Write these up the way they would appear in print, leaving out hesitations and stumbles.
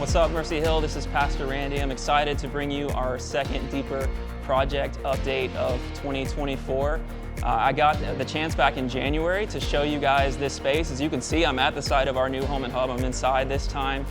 What's up, Mercy Hill? This is Pastor Randy. I'm excited to bring you our second Deeper project update of 2024. I got the chance back in January to show you guys this space. As you can see, I'm at the site of our new home and hub. I'm inside this time.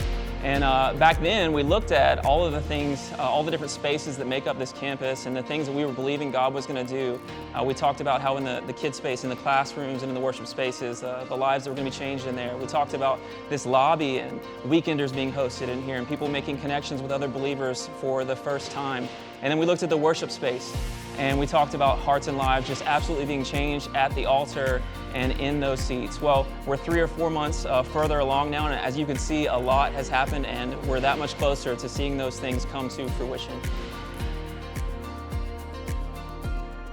And back then, we looked at all of the things, all the different spaces that make up this campus and the things that we were believing God was going to do. We talked about how in the kids space, in the classrooms and in the worship spaces, the lives that were going to be changed in there. We talked about this lobby and weekenders being hosted in here and people making connections with other believers for the first time. And then we looked at the worship space and we talked about hearts and lives just absolutely being changed at the altar and in those seats. Well, we're 3 or 4 months further along now, and as you can see, a lot has happened, and we're that much closer to seeing those things come to fruition.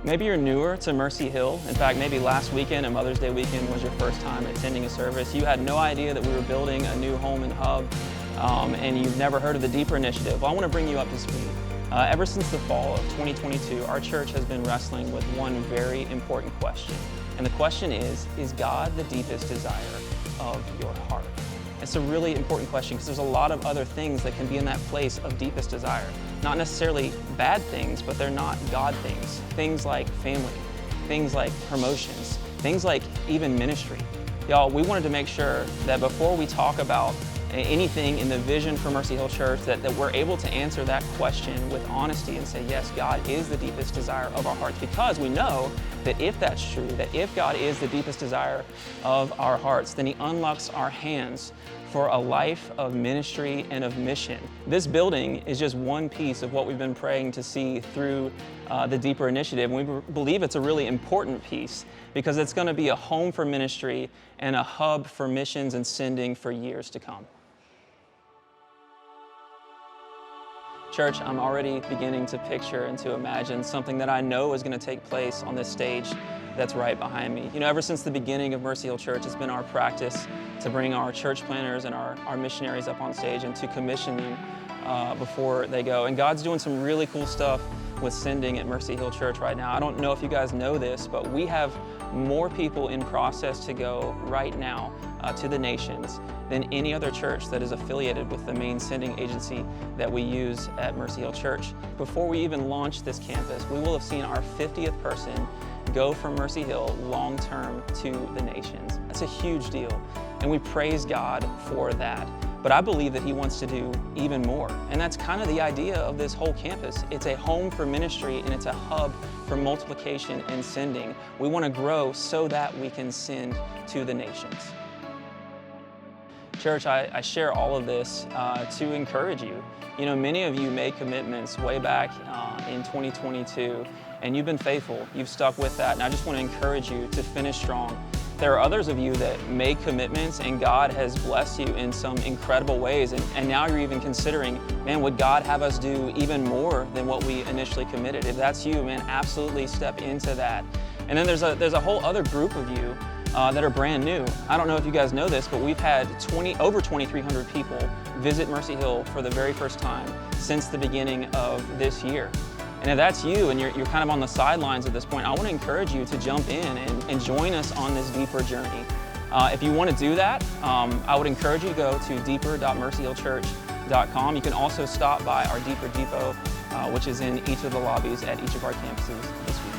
Maybe you're newer to Mercy Hill. In fact, maybe last weekend and Mother's Day weekend was your first time attending a service. You had no idea that we were building a new home and hub, and you've never heard of the Deeper Initiative. Well, I want to bring you up to speed. Ever since the fall of 2022, our church has been wrestling with one very important question. And the question is God the deepest desire of your heart? It's a really important question because there's a lot of other things that can be in that place of deepest desire. Not necessarily bad things, but they're not God things. Things like family, things like promotions, things like even ministry. Y'all, we wanted to make sure that before we talk about anything in the vision for Mercy Hill Church, that we're able to answer that question with honesty and say, yes, God is the deepest desire of our hearts, because we know that if that's true, that if God is the deepest desire of our hearts, then He unlocks our hands for a life of ministry and of mission. This building is just one piece of what we've been praying to see through the Deeper Initiative. And we believe it's a really important piece because it's going to be a home for ministry and a hub for missions and sending for years to come. Church, I'm already beginning to picture and to imagine something that I know is going to take place on this stage that's right behind me. You know, ever since the beginning of Mercy Hill Church, it's been our practice to bring our church planners and our missionaries up on stage and to commission them before they go. And God's doing some really cool stuff with sending at Mercy Hill Church right now. I don't know if you guys know this, but we have more people in process to go right now to the nations than any other church that is affiliated with the main sending agency that we use at Mercy Hill Church. Before we even launch this campus, we will have seen our 50th person go from Mercy Hill long-term to the nations. That's a huge deal, and we praise God for that. But I believe that He wants to do even more, and that's kind of the idea of this whole campus. It's a home for ministry, and it's a hub for multiplication and sending. We want to grow so that we can send to the nations. Church, I share all of this to encourage you. You know, many of you made commitments way back in 2022, and you've been faithful. You've stuck with that, and I just want to encourage you to finish strong. There are others of you that made commitments and God has blessed you in some incredible ways, and now you're even considering, man, would God have us do even more than what we initially committed? If that's you, man, absolutely step into that. And then there's a whole other group of you that are brand new. I don't know if you guys know this, but we've had over 2,300 people visit Mercy Hill for the very first time since the beginning of this year. And if that's you and you're kind of on the sidelines at this point, I want to encourage you to jump in and join us on this deeper journey. If you want to do that, I would encourage you to go to deeper.mercyhillchurch.com. You can also stop by our Deeper Depot, which is in each of the lobbies at each of our campuses this week.